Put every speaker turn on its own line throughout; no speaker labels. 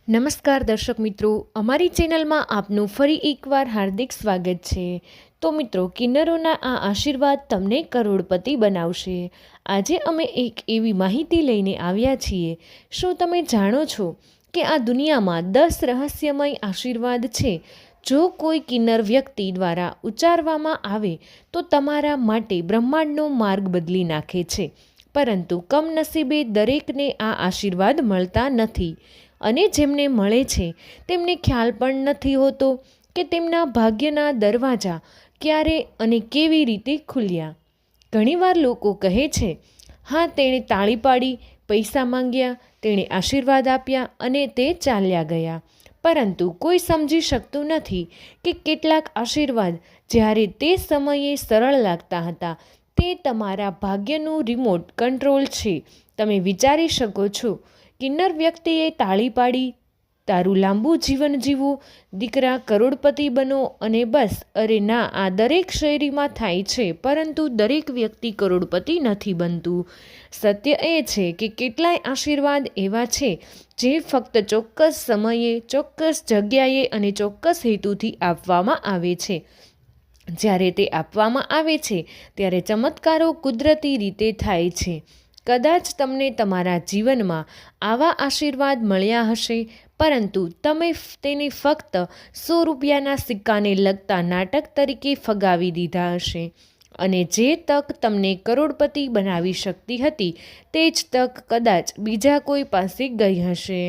નમસ્કાર દર્શક મિત્રો, અમારી ચેનલમાં આપનું ફરી એકવાર હાર્દિક સ્વાગત છે। તો મિત્રો, કિન્નરોના આ આશીર્વાદ તમને કરોડપતિ બનાવશે। આજે અમે એક એવી માહિતી લઈને આવ્યા છીએ। શું તમે જાણો છો કે આ દુનિયામાં 10 રહસ્યમય આશીર્વાદ છે? જો કોઈ કિન્નર વ્યક્તિ દ્વારા ઉચ્ચારવામાં આવે તો તમારા માટે બ્રહ્માંડનો માર્ગ બદલી નાખે છે। પરંતુ કમનસીબે દરેકને આ આશીર્વાદ મળતા નથી, અને જેમને મળે છે તેમને ખ્યાલ પણ નથી હોતો કે તેમના ભાગ્યના દરવાજા ક્યારે અને કેવી રીતે ખુલ્યા। ઘણીવાર લોકો કહે છે, હા, તેણે તાળી પાડી, પૈસા માંગ્યા, તેણે આશીર્વાદ આપ્યા અને તે ચાલ્યા ગયા। પરંતુ કોઈ સમજી શકતું નથી કે કેટલાક આશીર્વાદ જ્યારે તે સમયે સરળ લાગતા હતા, તે તમારા ભાગ્યનું રિમોટ કંટ્રોલ છે। તમે વિચારી શકો છો, કિન્નર વ્યક્તિએ તાળી પાડી, તારું લાંબુ જીવન જીવો, દીકરા કરોડપતિ બનો, અને બસ। અરે ના, આ દરેક શેરીમાં થાય છે, પરંતુ દરેક વ્યક્તિ કરોડપતિ નથી બનતું। સત્ય એ છે કે કેટલાય આશીર્વાદ એવા છે જે ફક્ત ચોક્કસ સમયે, ચોક્કસ જગ્યાએ અને ચોક્કસ હેતુથી આપવામાં આવે છે। જ્યારે તે આપવામાં આવે છે ત્યારે ચમત્કારો કુદરતી રીતે થાય છે। કદાચ તમને તમારા જીવનમાં આવા આશીર્વાદ મળ્યા હશે, પરંતુ તમે તેને ફક્ત 100 રૂપિયાના સિક્કાને લગતા નાટક તરીકે ફગાવી દીધા હશે। અને જે તક તમને કરોડપતિ બનાવી શકતી હતી, તે જ તક કદાચ બીજા કોઈ પાસે ગઈ હશે।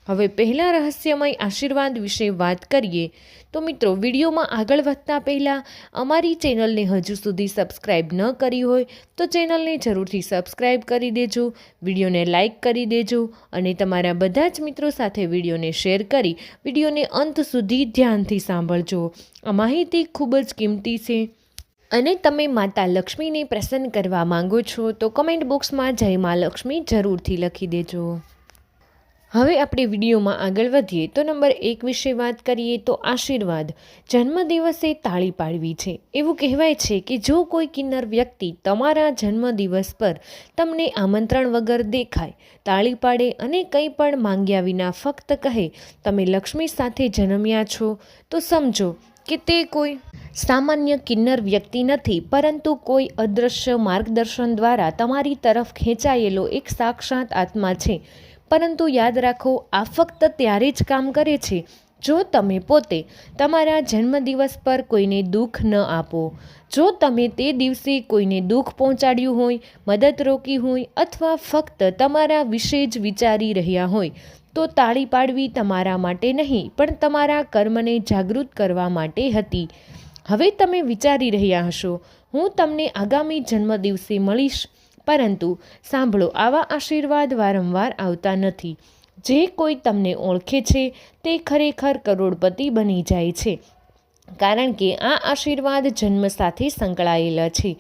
હવે પહેલા રહસ્યમય આશીર્વાદ વિશે વાત કરીએ તો મિત્રો, વિડીયોમાં આગળ વધતા પહેલાં અમારી ચેનલને હજુ સુધી સબસ્ક્રાઈબ ન કરી હોય તો ચેનલને જરૂરથી સબસ્ક્રાઈબ કરી દેજો, વિડીયોને લાઇક કરી દેજો અને તમારા બધા જ મિત્રો સાથે વિડીયોને શેર કરી વિડીયોને અંત સુધી ધ્યાનથી સાંભળજો। આ માહિતી ખૂબ જ કિંમતી છે અને તમે માતા લક્ષ્મીને પ્રસન્ન કરવા માંગો છો તો કમેન્ટ બોક્સમાં જય મા લક્ષ્મી જરૂરથી લખી દેજો। હવે આપણે વિડીયોમાં આગળ વધીએ તો નંબર 1 વિશે વાત કરીએ તો આશીર્વાદ જન્મદિવસે તાળી પાડવી છે। એવું કહેવાય છે કે જો કોઈ કિન્નર વ્યક્તિ તમારા જન્મદિવસ પર તમને આમંત્રણ વગર દેખાય, તાળી પાડે અને કંઈ પણ માંગ્યા વિના ફક્ત કહે, તમે લક્ષ્મી સાથે જન્મ્યા છો, તો સમજો કે તે કોઈ સામાન્ય કિન્નર વ્યક્તિ નથી, પરંતુ કોઈ અદૃશ્ય માર્ગદર્શન દ્વારા તમારી તરફ ખેંચાયેલો એક સાક્ષાત આત્મા છે। પરંતુ યાદ રાખો, આ ફક્ત ત્યારે જ કામ કરે છે જો તમે પોતે તમારા જન્મદિવસ પર કોઈને દુઃખ ન આપો। જો તમે તે દિવસે કોઈને દુઃખ પહોંચાડ્યું હોય, મદદ રોકી હોય અથવા ફક્ત તમારા વિશે જ વિચારી રહ્યા હોય, તો તાળી પાડવી તમારા માટે નહીં પણ તમારા કર્મને જાગૃત કરવા માટે હતી। હવે તમે વિચારી રહ્યા હશો, હું તમને આગામી જન્મદિવસે મળીશ, પરંતુ સાંભળો, આવા આશીર્વાદ વારંવાર આવતા નથી। જે કોઈ તમને ઓળખે છે તે ખરેખર કરોડપતિ બની જાય છે, કારણ કે આ આશીર્વાદ જન્મ સાથે સંકળાયેલા છે।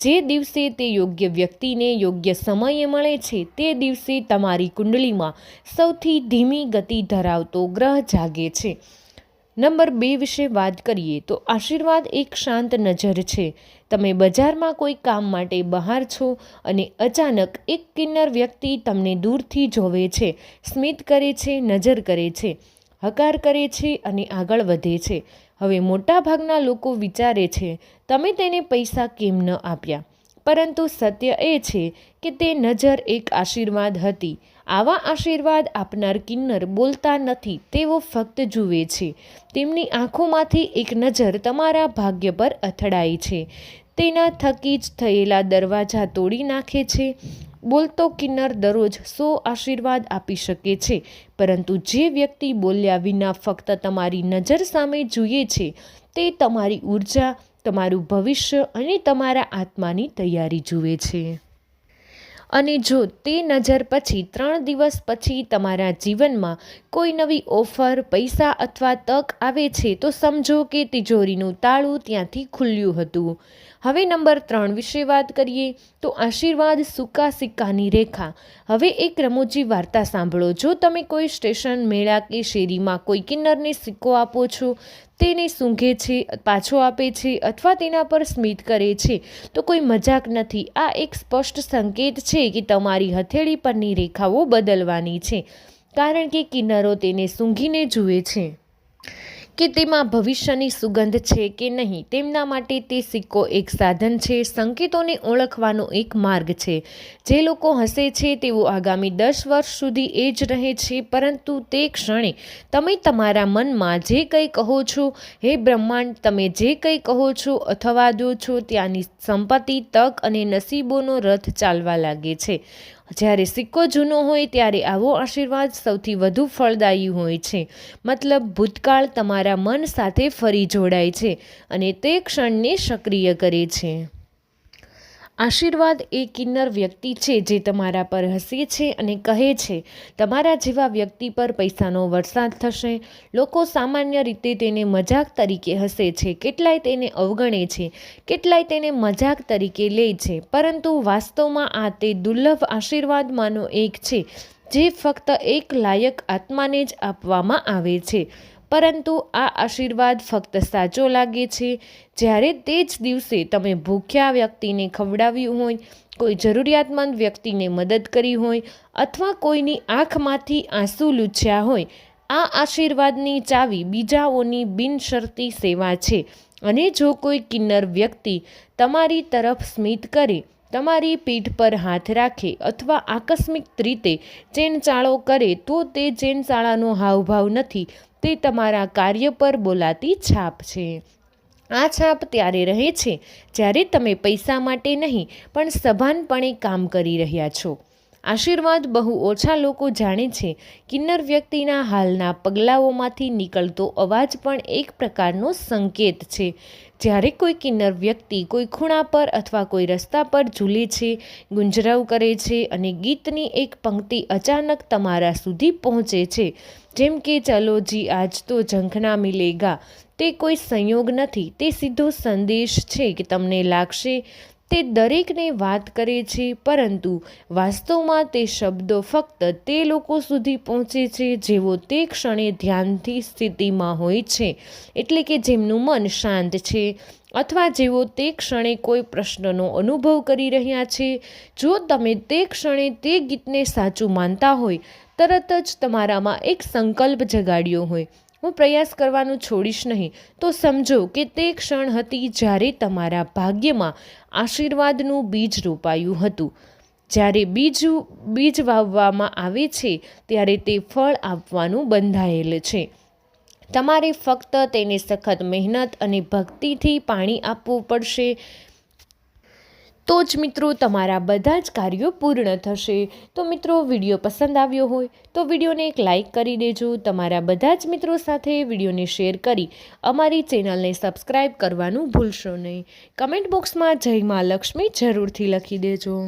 જે દિવસે તે યોગ્ય વ્યક્તિને યોગ્ય સમયે મળે છે, તે દિવસે તમારી કુંડળીમાં સૌથી ધીમી ગતિ ધરાવતો ગ્રહ જાગે છે। નંબર 2 વિશે વાત કરીએ તો આશીર્વાદ એક શાંત નજર છે। તમે બજારમાં કોઈ કામ માટે બહાર છો અને અચાનક એક કિન્નર વ્યક્તિ તમને દૂરથી જોવે છે, સ્મિત કરે છે, નજર કરે છે, હકાર કરે છે અને આગળ વધે છે। હવે મોટાભાગના લોકો વિચારે છે, તમે તેને પૈસા કેમ ન આપ્યા? પરંતુ સત્ય એ છે કે તે નજર એક આશીર્વાદ હતી। આવા આશીર્વાદ આપનાર કિન્નર બોલતા નથી, તેઓ ફક્ત જુએ છે। તેમની આંખોમાંથી એક નજર તમારા ભાગ્ય પર અથડાય છે, તેના થકી જ થયેલા દરવાજા તોડી નાખે છે। બોલતો કિન્નર દરરોજ 100 આશીર્વાદ આપી શકે છે, પરંતુ જે વ્યક્તિ બોલ્યા વિના ફક્ત તમારી નજર સામે જુએ છે, તે તમારી ઉર્જા, તમારું ભવિષ્ય અને તમારા આત્માની તૈયારી જુએ છે। અને જો તે નજર પછી 3 દિવસ પછી તમારા જીવનમાં કોઈ નવી ઓફર, પૈસા અથવા તક આવે છે, તો સમજો કે તિજોરીનું તાળું ત્યાંથી ખુલ્યું હતું। હવે નંબર 3 વિશે વાત કરીએ તો આશીર્વાદ સૂકા સિક્કાની રેખા। હવે એક રમૂજી વાર્તા સાંભળો। જો તમે કોઈ સ્ટેશન, મેળા કે શેરીમાં કોઈ કિન્નરને સિક્કો આપો છો, તેને સૂંઘે છે, પાછો આપે છે અથવા તેના પર સ્મિત કરે છે, તો કોઈ મજાક નથી। આ એક સ્પષ્ટ સંકેત છે કે તમારી હથેળી પરની રેખાઓ બદલવાની છે। કારણ કે કિન્નરો તેને સૂંઘીને જુએ છે કે તેમાં ભવિષ્યની સુગંધ છે કે નહીં. તેમના માટે તે સિક્કો એક સાધન છે, સંકેતોને ઓળખવાનો એક માર્ગ છે. જે લોકો હસે છે તેઓ આગામી 10 વર્ષ સુધી એ જ રહે છે, પરંતુ તે ક્ષણે તમે તમારા મનમાં જે કંઈ કહો છો, હે બ્રહ્માંડ, તમે જે કંઈ કહો છો અથવા દો છો, ત્યાંની સંપત્તિ, તક અને નસીબોનો રથ ચાલવા લાગે છે. જ્યારે સિક્કો જૂનો હોય ત્યારે આવો આશીર્વાદ સૌથી વધુ ફળદાયી હોય છે. મતલબ ભૂતકાળ તમારા મન સાથે ફરી જોડાય છે અને તે ક્ષણને સક્રિય કરે છે. આશીર્વાદ એ કિન્નર વ્યક્તિ છે જે તમારા પર હસે છે અને કહે છે, તમારા જેવા વ્યક્તિ પર પૈસાનો વરસાદ થશે. લોકો સામાન્ય રીતે તેને મજાક તરીકે હસે છે, કેટલાય તેને અવગણે છે, કેટલાય તેને મજાક તરીકે લે છે, પરંતુ વાસ્તવમાં આ તે દુર્લભ આશીર્વાદમાંનો એક છે જે ફક્ત એક લાયક આત્માને જ આપવામાં આવે છે. પરંતુ આ આશીર્વાદ ફક્ત સાચો લાગે છે જ્યારે તે જ દિવસે તમે ભૂખ્યા વ્યક્તિને ખવડાવ્યું હોય, કોઈ જરૂરિયાતમંદ વ્યક્તિને મદદ કરી હોય અથવા કોઈની આંખમાંથી આંસુ લૂછ્યા હોય. આ આશીર્વાદની ચાવી બીજાઓની બિનશરતી સેવા છે. અને જો કોઈ કિન્નર વ્યક્તિ તમારી તરફ સ્મિત કરે, તમારી પીઠ પર હાથ રાખે અથવા આકસ્મિક રીતે ચેનચાળો કરે, તો તે ચેનચાળાનો હાવભાવ નથી, તે તમારા કાર્ય પર બોલાતી છાપ છે. આ છાપ ત્યારે રહે છે જ્યારે તમે પૈસા માટે નહીં પણ સભાનપણે કામ કરી રહ્યા છો. આશીર્વાદ બહુ ઓછા લોકો જાણે છે. કિન્નર વ્યક્તિના હાલના પગલાઓમાંથી નીકળતો અવાજ પણ એક પ્રકારનો સંકેત છે. જ્યારે કોઈ કિન્નર વ્યક્તિ કોઈ ખૂણા પર અથવા કોઈ રસ્તા પર ઝૂલે છે, ગુંજરાવ કરે છે અને ગીતની એક પંક્તિ અચાનક તમારા સુધી પહોંચે છે, જેમ કે ચલો જી આજ તો ઝંખના મિલેગા, તે કોઈ સંયોગ નથી, તે સીધો સંદેશ છે કે તમને લાગશે તે દરેકને વાત કરે છે, પરંતુ વાસ્તવમાં તે શબ્દો ફક્ત તે લોકો સુધી પહોંચે છે જેઓ તે ક્ષણે ધ્યાનથી સ્થિતિમાં હોય છે, એટલે કે જેમનું મન શાંત છે અથવા જેઓ તે ક્ષણે કોઈ પ્રશ્નનો અનુભવ કરી રહ્યા છે. જો તમે તે ક્ષણે તે ગીતને સાચું માનતા હોય, તરત જ તમારામાં એક સંકલ્પ જગાડ્યો હોય, હું પ્રયાસ કરવાનું છોડીશ નહીં, તો સમજો કે તે ક્ષણ હતી જ્યારે તમારા ભાગ્યમાં આશીર્વાદનું બીજ રોપાયું હતું. જ્યારે બીજ વાવવામાં આવે છે ત્યારે તે ફળ આપવાનું બંધાયેલ છે. તમારે ફક્ત તેને સખત મહેનત અને ભક્તિથી પાણી આપવું પડશે. તો જ મિત્રો તમારા બધા જ કાર્યો પૂર્ણ થશે. તો મિત્રો, વિડીયો પસંદ આવ્યો હોય તો વિડીયોને એક લાઇક કરી દેજો. તમારા બધા જ મિત્રો સાથે વિડીયોને શેર કરી અમારી ચેનલને સબસ્ક્રાઈબ કરવાનું ભૂલશો નહીં. કમેન્ટ બોક્સમાં જય મા લક્ષ્મી જરૂરથી લખી દેજો.